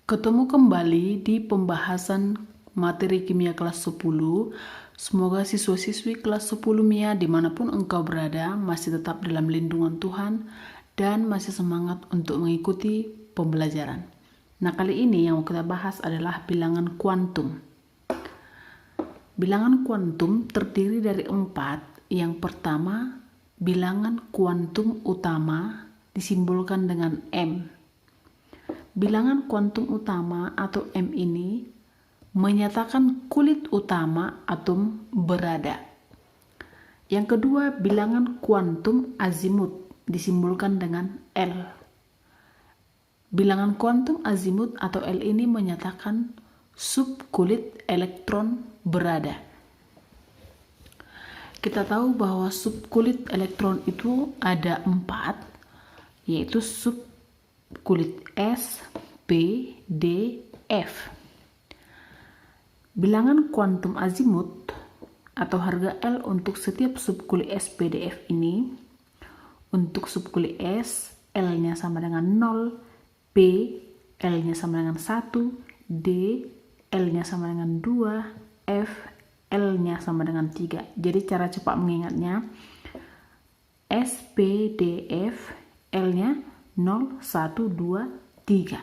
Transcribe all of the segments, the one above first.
Ketemu kembali di pembahasan materi kimia kelas 10. Semoga siswa-siswi kelas 10 MIA dimanapun engkau berada masih tetap dalam lindungan Tuhan dan masih semangat untuk mengikuti pembelajaran. Nah, kali ini yang mau kita bahas adalah bilangan kuantum. Bilangan kuantum terdiri dari 4. Yang pertama, bilangan kuantum utama disimbolkan dengan M. Bilangan kuantum utama atau M ini menyatakan kulit utama atom berada. Yang kedua, bilangan kuantum azimut disimbolkan dengan L. Bilangan kuantum azimut atau L ini menyatakan subkulit elektron berada. Kita tahu bahwa subkulit elektron itu ada 4, yaitu subkulit S, P, D, F. Bilangan kuantum azimut atau harga L untuk setiap subkulit S, P, D, F ini, untuk subkulit S, L-nya sama dengan 0, P, L-nya sama dengan 1, D, L-nya sama dengan 2, F, L-nya sama dengan 3. Jadi cara cepat mengingatnya, S, P, D, F, L-nya 0, 1, 2, 3.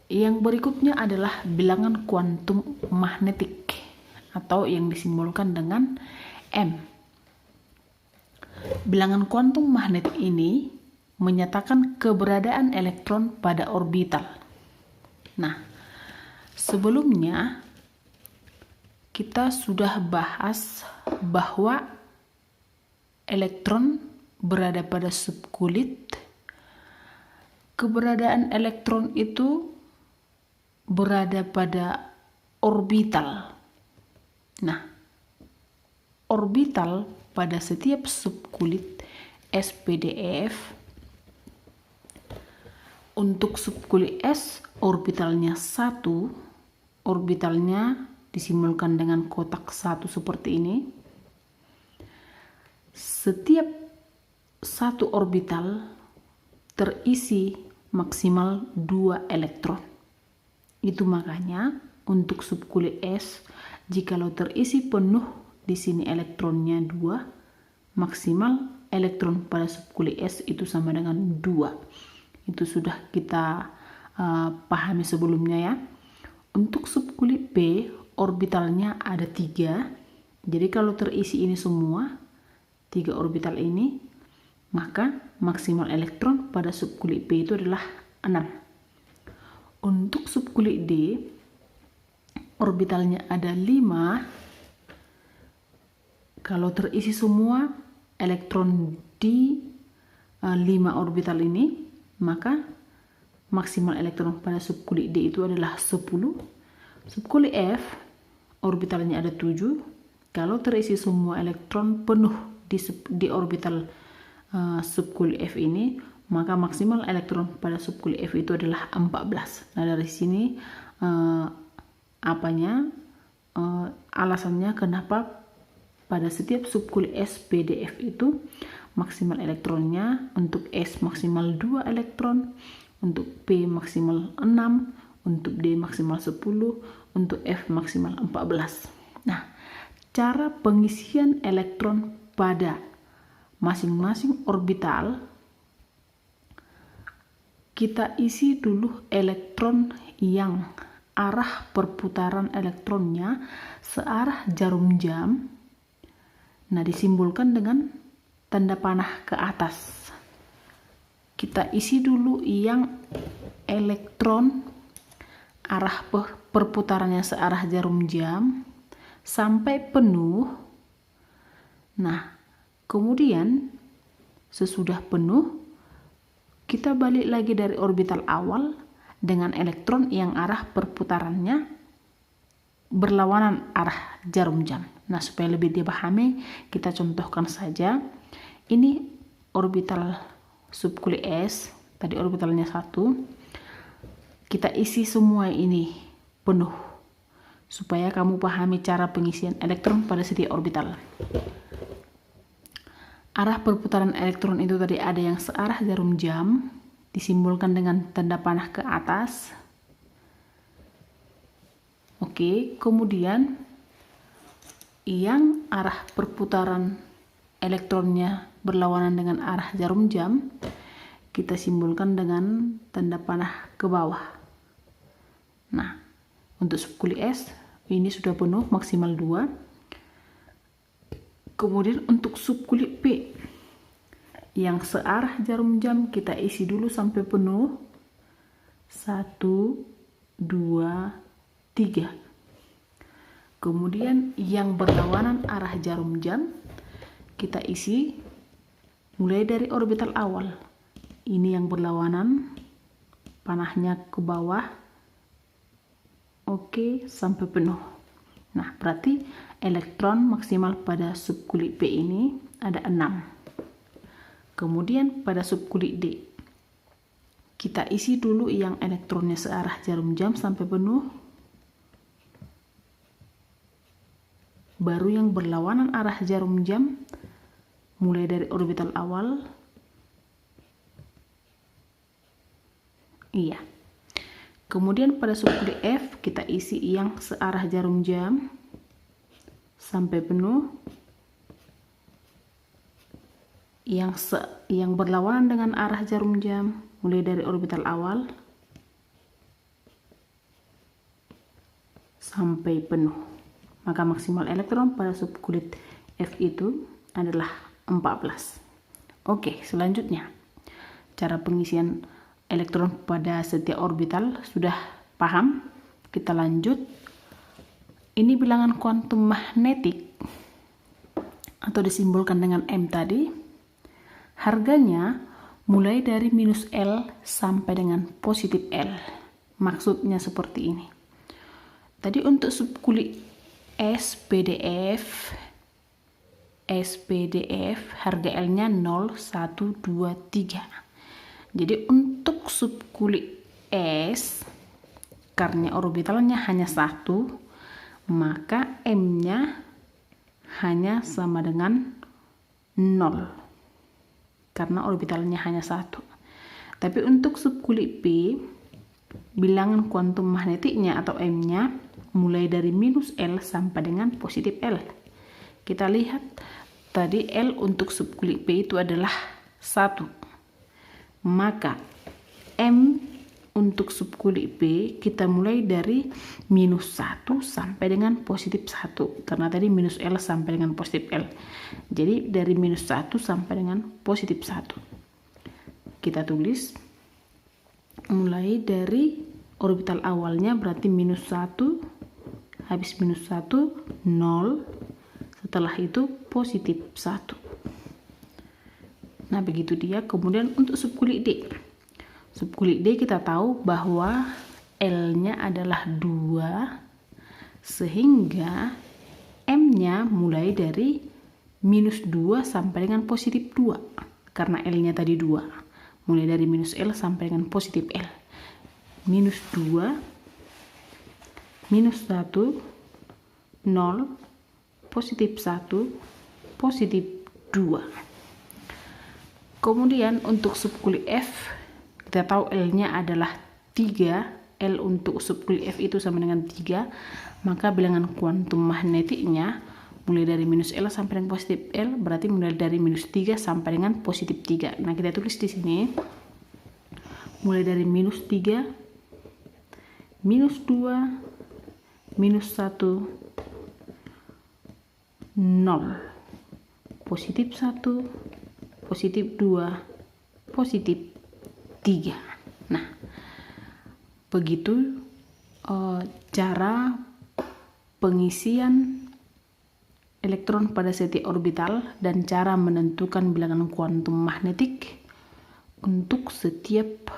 Yang berikutnya adalah bilangan kuantum magnetik atau yang disimbolkan dengan M. Bilangan kuantum magnetik ini menyatakan keberadaan elektron pada orbital. Nah, sebelumnya kita sudah bahas bahwa elektron berada pada subkulit. Keberadaan elektron itu berada pada orbital. Nah, orbital pada setiap subkulit SPDF, untuk subkulit S orbitalnya 1, orbitalnya disimbolkan dengan kotak 1 seperti ini. Setiap satu orbital terisi maksimal 2 elektron. Itu makanya untuk subkulit S, jikalau terisi penuh di sini elektronnya 2, maksimal elektron pada subkulit S itu sama dengan 2. Itu sudah kita pahami sebelumnya ya. Untuk subkulit P, orbitalnya ada 3. Jadi kalau terisi ini semua, 3 orbital ini, maka maksimal elektron pada subkulit P itu adalah 6. Untuk subkulit D, orbitalnya ada 5. Kalau terisi semua elektron di 5 orbital ini, maka maksimal elektron pada subkulit D itu adalah 10. Subkulit F, orbitalnya ada 7. Kalau terisi semua elektron penuh di orbital subkulit F ini, maka maksimal elektron pada subkulit F itu adalah 14. Nah, dari sini alasannya kenapa pada setiap subkulit S, P, D, F itu maksimal elektronnya untuk S maksimal 2 elektron, untuk P maksimal 6, untuk D maksimal 10, untuk F maksimal 14. Nah, cara pengisian elektron pada masing-masing orbital, kita isi dulu elektron yang arah perputaran elektronnya searah jarum jam. Nah, disimbolkan dengan tanda panah ke atas. Kita isi dulu yang elektron arah perputarannya searah jarum jam sampai penuh. Nah, kemudian sesudah penuh, kita balik lagi dari orbital awal dengan elektron yang arah perputarannya berlawanan arah jarum jam. Nah, supaya lebih dipahami, kita contohkan saja. Ini orbital subkulit S, tadi orbitalnya 1. Kita isi semua ini penuh, supaya kamu pahami cara pengisian elektron pada setiap orbital. Arah perputaran elektron itu tadi ada yang searah jarum jam, disimbolkan dengan tanda panah ke atas. Oke, kemudian yang arah perputaran elektronnya berlawanan dengan arah jarum jam, kita simbolkan dengan tanda panah ke bawah. Nah, untuk subkuli S ini sudah penuh maksimal 2. Kemudian untuk subkuli P yang searah jarum jam, kita isi dulu sampai penuh. 1, 2, 3. Kemudian yang berlawanan arah jarum jam, kita isi mulai dari orbital awal. Ini yang berlawanan, panahnya ke bawah. Oke, sampai penuh. Nah, berarti elektron maksimal pada subkuli P ini ada 6. Kemudian pada subkuli D, kita isi dulu yang elektronnya searah jarum jam sampai penuh. Baru yang berlawanan arah jarum jam, mulai dari orbital awal. Iya. Kemudian pada subkuli F, kita isi yang searah jarum jam sampai penuh. Yang berlawanan dengan arah jarum jam, mulai dari orbital awal sampai penuh. Maka maksimal elektron pada subkulit F itu adalah 14. Oke, selanjutnya cara pengisian elektron pada setiap orbital sudah paham. Kita lanjut. Ini bilangan kuantum magnetik atau disimbolkan dengan M tadi. Harganya mulai dari minus L sampai dengan positif L. Maksudnya seperti ini. Tadi untuk subkuli SPDF harga L-nya 0, 1, 2, 3. Jadi untuk subkuli S, karena orbitalnya hanya 1, maka M-nya hanya sama dengan 0. Karena orbitalnya hanya 1. Tapi untuk subkuli P, bilangan kuantum magnetiknya atau M-nya mulai dari minus L sampai dengan positif L. Kita lihat tadi L untuk subkuli P itu adalah 1. Maka M untuk subkuli P kita mulai dari minus 1 sampai dengan positif 1. Karena tadi minus L sampai dengan positif L. Jadi dari minus 1 sampai dengan positif 1. Kita tulis mulai dari orbital awalnya berarti minus 1. Habis minus 1, 0. Setelah itu positif 1. Nah, begitu dia. Kemudian untuk subkuli D. Subkuli D kita tahu bahwa L-nya adalah 2, sehingga M-nya mulai dari minus 2 sampai dengan positif 2. Karena L-nya tadi 2. Mulai dari minus L sampai dengan positif L. Minus 2, minus 1, 0, positif 1, positif 2. Kemudian untuk subkuli F, kita tahu L-nya adalah 3. L untuk subkuli F itu sama dengan 3. Maka bilangan kuantum magnetiknya mulai dari minus L sampai dengan positif L, berarti mulai dari minus 3 sampai dengan positif 3. Nah, kita tulis di sini. Mulai dari minus 3, minus 2, minus 1, 0. Positif 1. Positif 2, positif 3. Nah, begitu cara pengisian elektron pada setiap orbital dan cara menentukan bilangan kuantum magnetik untuk setiap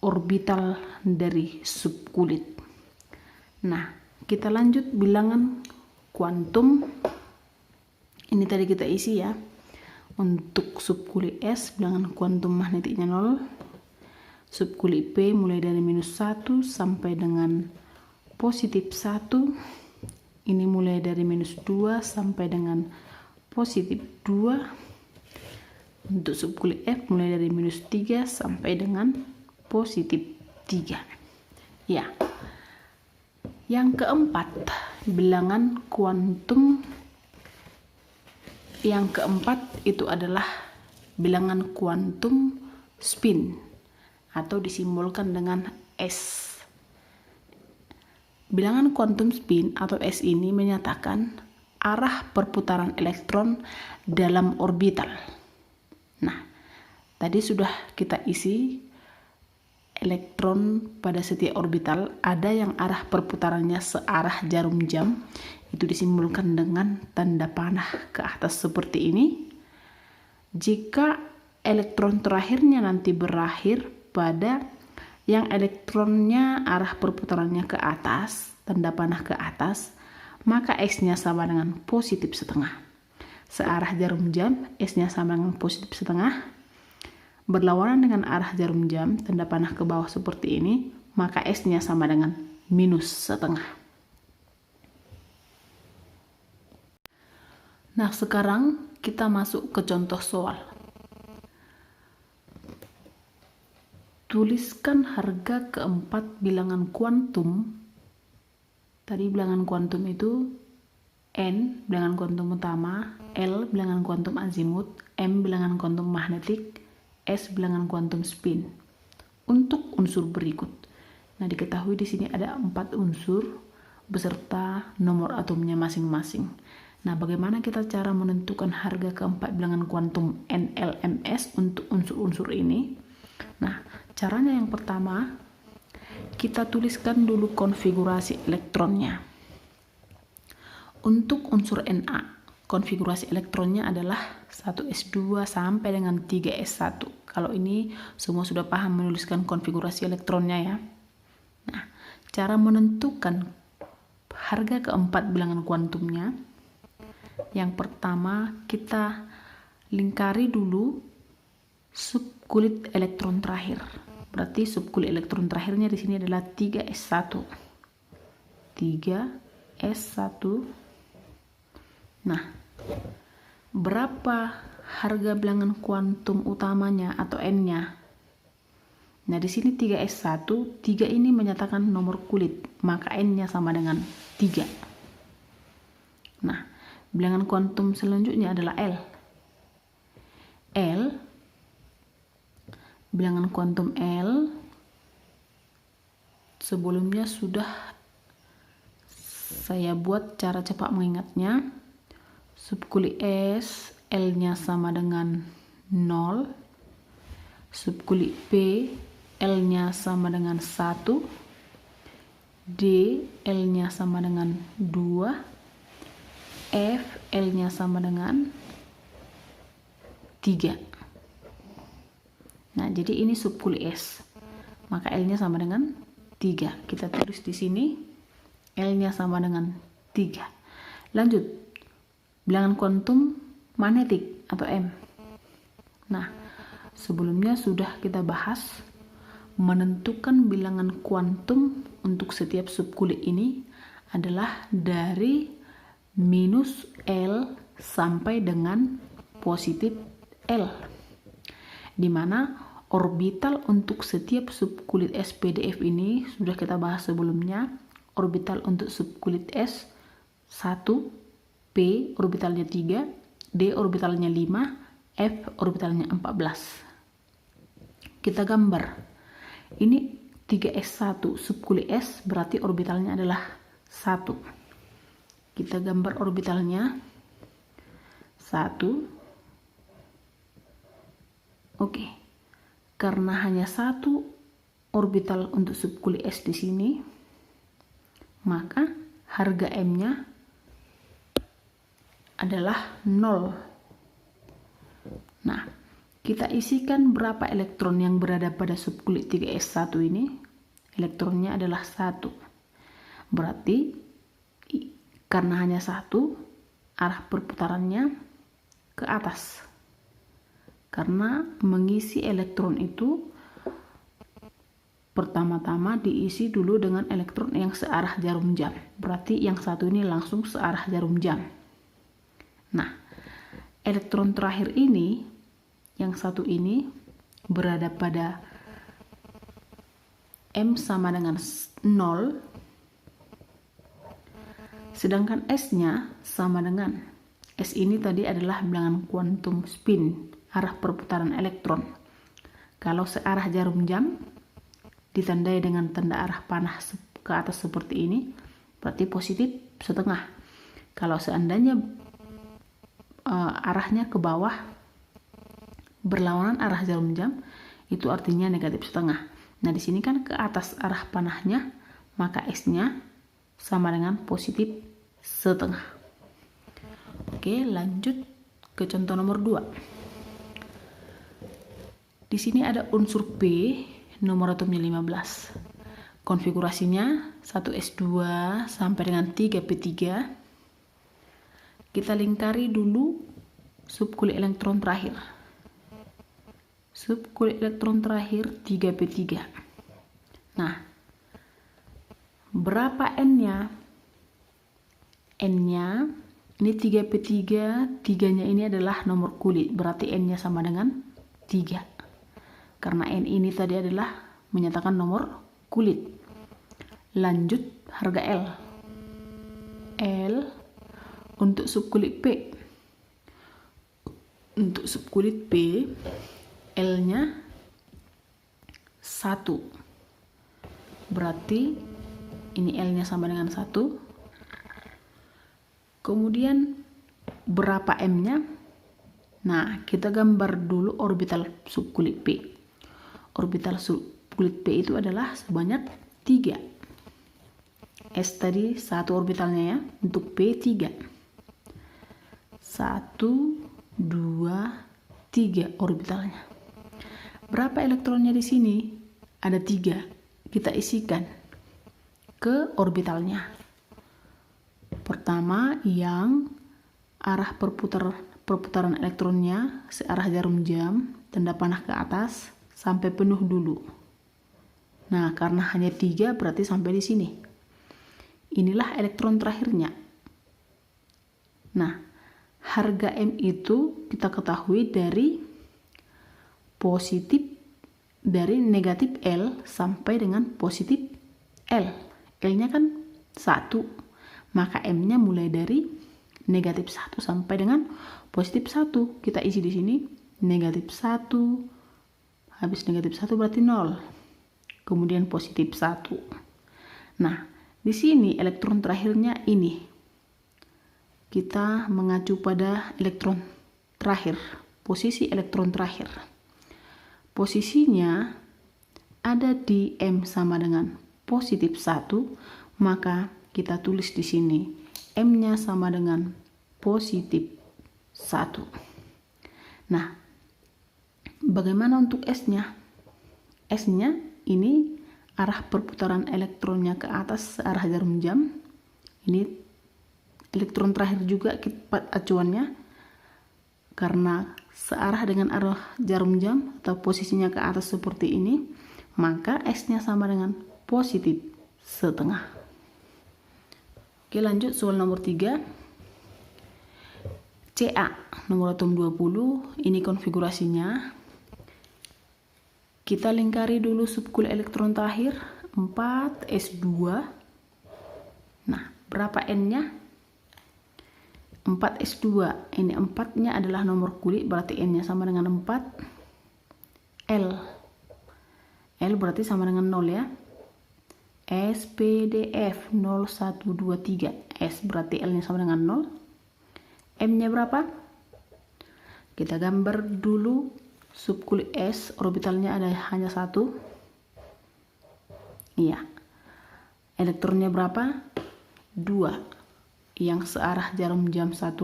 orbital dari subkulit. Nah, kita lanjut bilangan kuantum. Ini tadi kita isi ya. Untuk subkuli S, bilangan kuantum magnetiknya 0. Subkuli P mulai dari minus 1 sampai dengan positif 1. Ini mulai dari minus 2 sampai dengan positif 2. Untuk subkulit F mulai dari -3 sampai dengan +3. Ya. Yang keempat, bilangan kuantum. Yang keempat itu adalah bilangan kuantum spin atau disimbolkan dengan S. Bilangan kuantum spin atau S ini menyatakan arah perputaran elektron dalam orbital. Nah, tadi sudah kita isi elektron pada setiap orbital, ada yang arah perputarannya searah jarum jam, itu disimbolkan dengan tanda panah ke atas seperti ini. Jika elektron terakhirnya nanti berakhir pada yang elektronnya arah perputarannya ke atas, tanda panah ke atas, maka S-nya sama dengan +1/2. Searah jarum jam, S-nya sama dengan +1/2. Berlawanan dengan arah jarum jam, tanda panah ke bawah seperti ini, maka S-nya sama dengan -1/2. Nah, sekarang kita masuk ke contoh soal. Tuliskan harga keempat bilangan kuantum. Tadi bilangan kuantum itu N, bilangan kuantum utama, L, bilangan kuantum azimut, M, bilangan kuantum magnetik, S, bilangan kuantum spin. Untuk unsur berikut. Nah, diketahui di sini ada 4 unsur beserta nomor atomnya masing-masing. Nah, bagaimana kita cara menentukan harga keempat bilangan kuantum N, L, M, S untuk unsur-unsur ini? Nah, caranya yang pertama, kita tuliskan dulu konfigurasi elektronnya. Untuk unsur Na, konfigurasi elektronnya adalah 1s2 sampai dengan 3s1. Kalau ini semua sudah paham menuliskan konfigurasi elektronnya ya. Nah, cara menentukan harga keempat bilangan kuantumnya, yang pertama kita lingkari dulu subkulit elektron terakhir. Berarti subkulit elektron terakhirnya di sini adalah 3s1. 3s1. Nah, berapa harga bilangan kuantum utamanya atau N-nya? Nah, di sini 3s1, 3 ini menyatakan nomor kulit, maka N-nya sama dengan 3. Nah, bilangan kuantum selanjutnya adalah L. L, bilangan kuantum L, sebelumnya sudah saya buat cara cepat mengingatnya. Subkulit S, L-nya sama dengan 0. Subkulit P, L-nya sama dengan 1. D, L-nya sama dengan 2. F, L-nya sama dengan 3. Nah, jadi ini subkulit S. Maka L-nya sama dengan 3. Kita tulis di sini L-nya sama dengan 3. Lanjut. Bilangan kuantum magnetik atau M. Nah, sebelumnya sudah kita bahas menentukan bilangan kuantum untuk setiap subkulit ini adalah dari -L sampai dengan +L, di mana orbital untuk setiap subkulit SPDF ini sudah kita bahas sebelumnya. Orbital untuk subkulit S 1, P orbitalnya 3, D orbitalnya 5, F orbitalnya 14. Kita gambar. Ini 3s1 subkulit S berarti orbitalnya adalah 1. Kita gambar orbitalnya 1. Oke. Karena hanya 1 orbital untuk subkulit S di sini, maka harga M-nya adalah 0. Nah, kita isikan berapa elektron yang berada pada subkulit 3s1 ini. Elektronnya adalah 1. Berarti karena hanya 1, arah perputarannya ke atas. Karena mengisi elektron itu pertama-tama diisi dulu dengan elektron yang searah jarum jam. Berarti yang satu ini langsung searah jarum jam. Nah, elektron terakhir ini yang satu ini berada pada M sama dengan 0, sedangkan S-nya sama dengan, S ini tadi adalah bilangan kuantum spin, arah perputaran elektron. Kalau searah jarum jam ditandai dengan tanda arah panah ke atas seperti ini, berarti positif setengah. Kalau seandainya arahnya ke bawah berlawanan arah jarum jam, itu artinya negatif setengah. Nah, di sini kan ke atas arah panahnya, maka S-nya sama dengan positif setengah. Oke, lanjut ke contoh nomor 2. Di sini ada unsur P, nomor atomnya 15. Konfigurasinya 1s2 sampai dengan 3p3. Kita lingkari dulu subkulit elektron terakhir. Subkulit elektron terakhir 3p3. Nah, berapa N-nya? N-nya ini 3p3, 3-nya ini adalah nomor kulit, berarti N-nya sama dengan 3. Karena N ini tadi adalah menyatakan nomor kulit. Lanjut harga L. L untuk subkulit P. Untuk subkulit P, L-nya 1. Berarti ini L-nya sama dengan 1. Kemudian berapa M-nya? Nah, kita gambar dulu orbital subkulit P. Orbital subkulit P itu adalah sebanyak 3. S tadi 1 orbitalnya ya, untuk P 3. 1, 2, 3 orbitalnya. Berapa elektronnya di sini? Ada 3. Kita isikan ke orbitalnya. Pertama, yang arah perputaran elektronnya searah jarum jam, tanda panah ke atas sampai penuh dulu. Nah, karena hanya 3 berarti sampai di sini. Inilah elektron terakhirnya. Nah, harga M itu kita ketahui dari negatif L sampai dengan positif L. L-nya kan 1. Maka M-nya mulai dari negatif 1 sampai dengan positif 1. Kita isi di sini negatif 1. Habis negatif 1 berarti 0. Kemudian positif 1. Nah, di sini elektron terakhirnya ini. Kita mengacu pada elektron terakhir, posisi elektron terakhir. Posisinya ada di M sama dengan positif 1, maka kita tulis di sini M-nya sama dengan positif 1. Nah, bagaimana untuk S-nya? S-nya ini arah perputaran elektronnya ke atas arah jarum jam. Ini elektron terakhir juga acuannya, karena searah dengan arah jarum jam atau posisinya ke atas seperti ini, maka S-nya sama dengan positif setengah. Oke, lanjut soal nomor 3. Ca nomor atom 20. Ini konfigurasinya. Kita lingkari dulu subkulit elektron terakhir 4s2. Nah, berapa N-nya? 4s2. Ini 4-nya adalah nomor kulit, berarti N-nya sama dengan 4. L berarti sama dengan 0 ya. SPDF 0123. S berarti L-nya sama dengan 0. M-nya berapa? Kita gambar dulu subkulit S, orbitalnya ada hanya 1. Iya. Elektronnya berapa? 2. Yang searah jarum jam 1,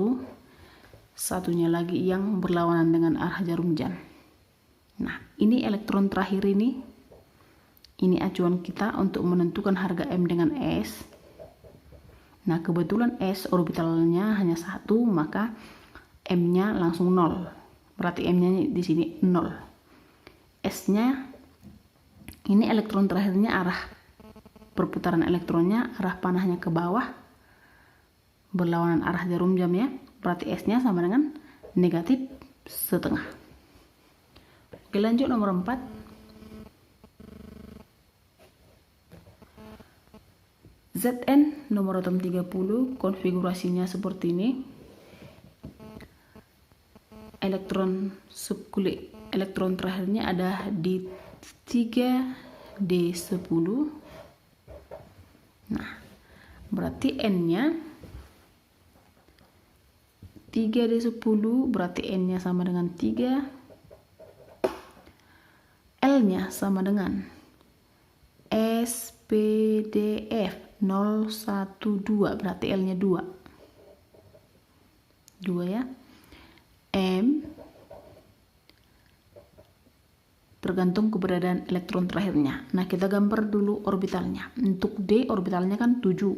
satunya lagi yang berlawanan dengan arah jarum jam. Nah, ini elektron terakhir ini acuan kita untuk menentukan harga M dengan S. Nah, kebetulan S orbitalnya hanya 1, maka M-nya langsung 0. Berarti M-nya di sini 0. S-nya ini elektron terakhirnya arah perputaran elektronnya, arah panahnya ke bawah, berlawanan arah jarum jam ya. Berarti S-nya sama dengan negatif setengah. Oke, lanjut nomor 4. Zn nomor atom 30, konfigurasinya seperti ini. Subkulit elektron terakhirnya ada di 3d10. Nah, berarti N-nya 3d10, berarti N-nya sama dengan 3. L-nya sama dengan SPDF 012, berarti L-nya 2 ya. M tergantung keberadaan elektron terakhirnya. Nah, kita gambar dulu orbitalnya. Untuk D, orbitalnya kan 7.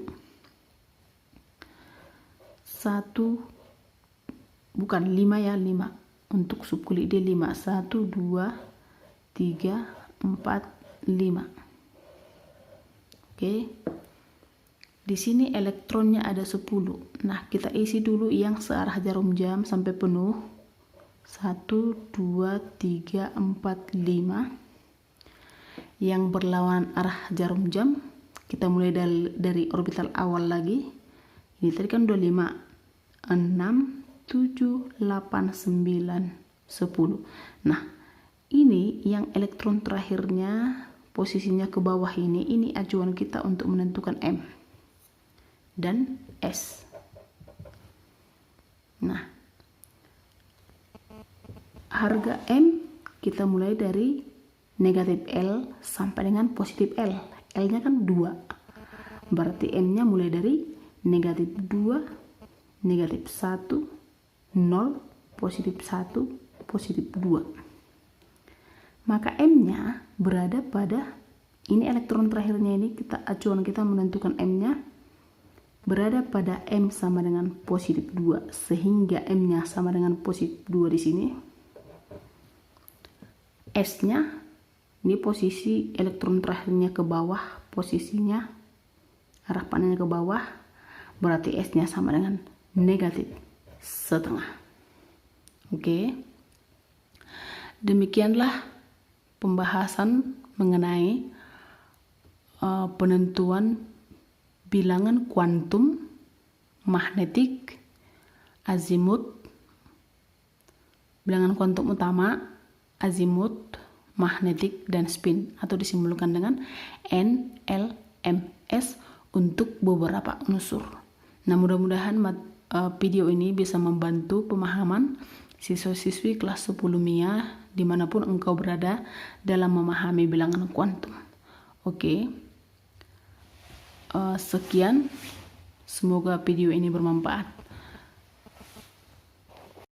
5 ya, 5. Untuk subkulit D 5. 1, 2, 3, 4, 5. Oke. Di sini elektronnya ada 10. Nah, kita isi dulu yang searah jarum jam sampai penuh. 1, 2, 3, 4, 5. Yang berlawanan arah jarum jam, kita mulai dari orbital awal lagi. Ini tadi kan 25, 6, 7, 8, 9, 10. Nah, ini yang elektron terakhirnya posisinya ke bawah ini acuan kita untuk menentukan M dan S. Nah, harga M kita mulai dari negatif L sampai dengan positif L. L-nya kan 2. Berarti M-nya mulai dari negatif 2, negatif 1, 0, positif 1, positif 2. Maka M-nya berada pada ini elektron terakhirnya ini, acuan kita menentukan M-nya berada pada M sama dengan positif 2, sehingga M-nya sama dengan positif 2 di sini. S-nya ini posisi elektron terakhirnya ke bawah, posisinya arah panahnya ke bawah, berarti S-nya sama dengan negatif setengah. Oke. Demikianlah pembahasan mengenai penentuan bilangan kuantum, magnetik, azimut, bilangan kuantum utama, azimut, magnetik, dan spin, atau disimbolkan dengan N, L, M, S untuk beberapa unsur. Nah, mudah-mudahan video ini bisa membantu pemahaman siswa-siswi kelas 10 MIA dimanapun engkau berada dalam memahami bilangan kuantum. Oke. Sekian, semoga video ini bermanfaat.